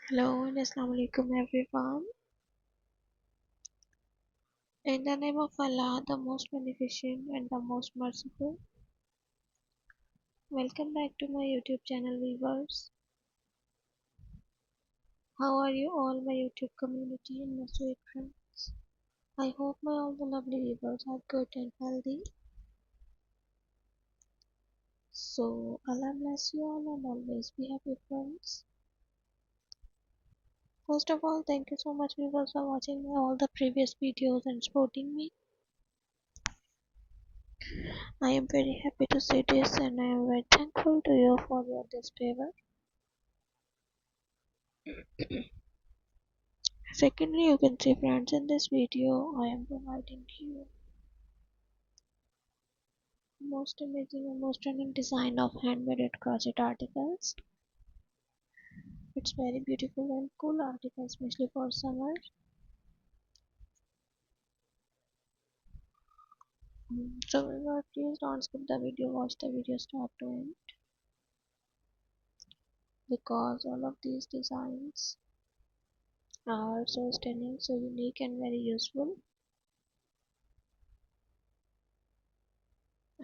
Hello and Assalamu alaikum everyone. In the name of Allah, the most beneficent and the most merciful, welcome back to my YouTube channel viewers. How are you all, my YouTube community and my sweet friends? I hope my all the lovely viewers are good and healthy. So Allah bless you all and always be happy friends. First of all, thank you so much viewers for watching my all the previous videos and supporting me. I am very happy to see this and I am very thankful to you for your this favor. Secondly, you can see friends, in this video I am providing you most amazing and most stunning design of handmade crochet articles. It's very beautiful and cool article, especially for summer. So viewer, please don't skip the video, watch the video start to end, because all of these designs are so stunning, so unique and very useful.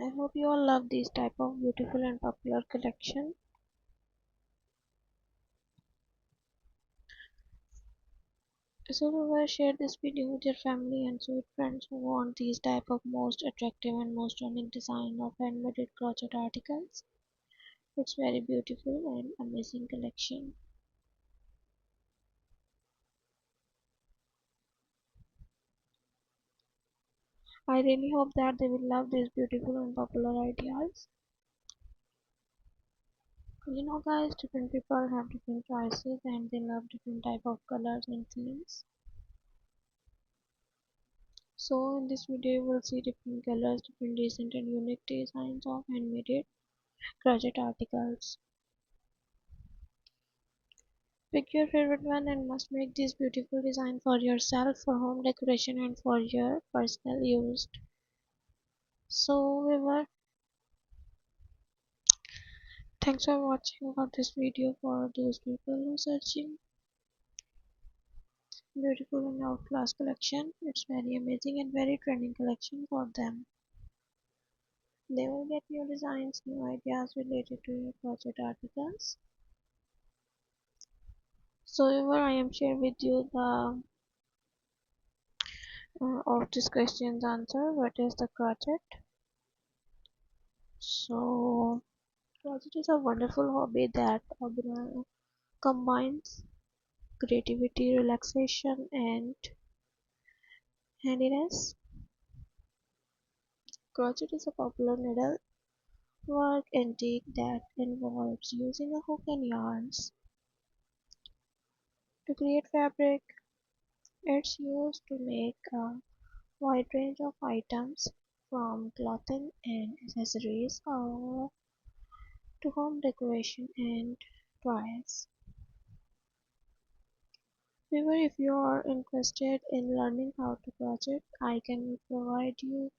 I hope you all love these type of beautiful and popular collection. So viewers, share this video with your family and sweet friends who want these type of most attractive and most stunning design of handmade crochet articles. It's very beautiful and amazing collection. I really hope that they will love these beautiful and popular ideas. You know guys, different people have different choices and they love different type of colors and themes. So in this video you will see different colors, different decent and unique designs of handmade crochet articles. Pick your favorite one and must make this beautiful design for yourself, for home decoration and for your personal use. So viewer, thanks for watching about this video. For those people who are searching beautiful and outclass collection, it's very amazing and very trending collection for them. They will get new designs, new ideas related to your project articles. So viewer, I am sharing with you the of this question's answer. What is the crochet? So crochet is a wonderful hobby that combines creativity, relaxation, and handiness. Crochet is a popular needlework antique that involves using a hook and yarns to create fabric. It's used to make a wide range of items, from clothing and accessories to home decoration and toys. However, if you are interested in learning how to crochet, I can provide you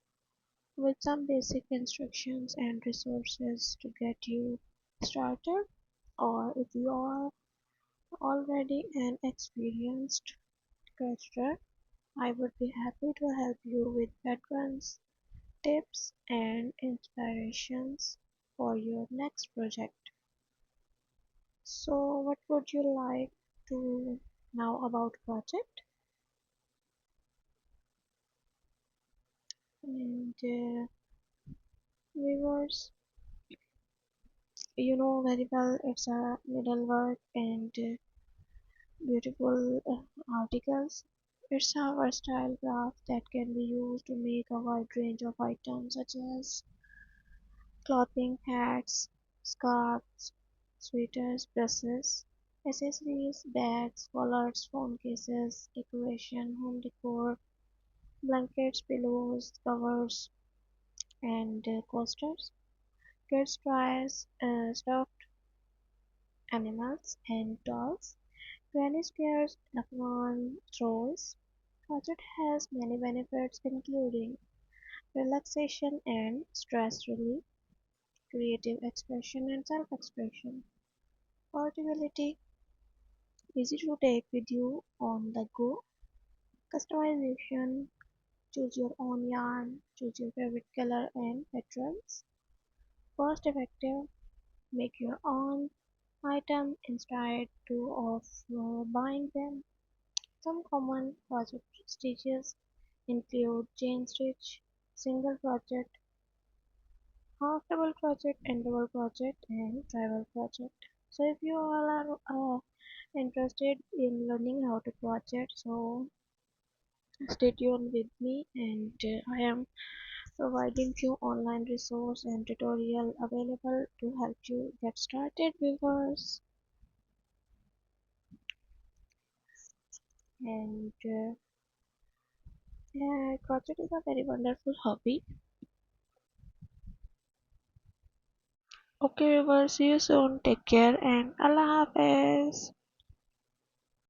with some basic instructions and resources to get you started. Or if you are already an experienced crocheter, I would be happy to help you with backgrounds, tips, and inspirations for your next project. So, what would you like to know about project? And viewers, you know very well it's a needlework and beautiful articles. It's a versatile craft that can be used to make a wide range of items such as clothing, hats, scarves, sweaters, dresses, accessories, bags, wallets, phone cases, decoration, home decor, blankets, pillows, covers, and coasters. Kids' toys, stuffed animals, and dolls. Granny squares, Afghan rolls. Crochet has many benefits including relaxation and stress relief, creative expression and self-expression, portability, easy to take with you on the go. Customization, choose your own yarn, choose your favorite color and patterns. Cost effective, make your own item instead of buying them. Some common project stitches include chain stitch, single crochet, half double crochet and double crochet and treble crochet. So if you all are interested in learning how to crochet, so stay tuned with me, and I am providing few online resource and tutorial available to help you get started viewers. And yeah, crochet is a very wonderful hobby. Okay viewers, see you soon, take care and Allah Hafiz.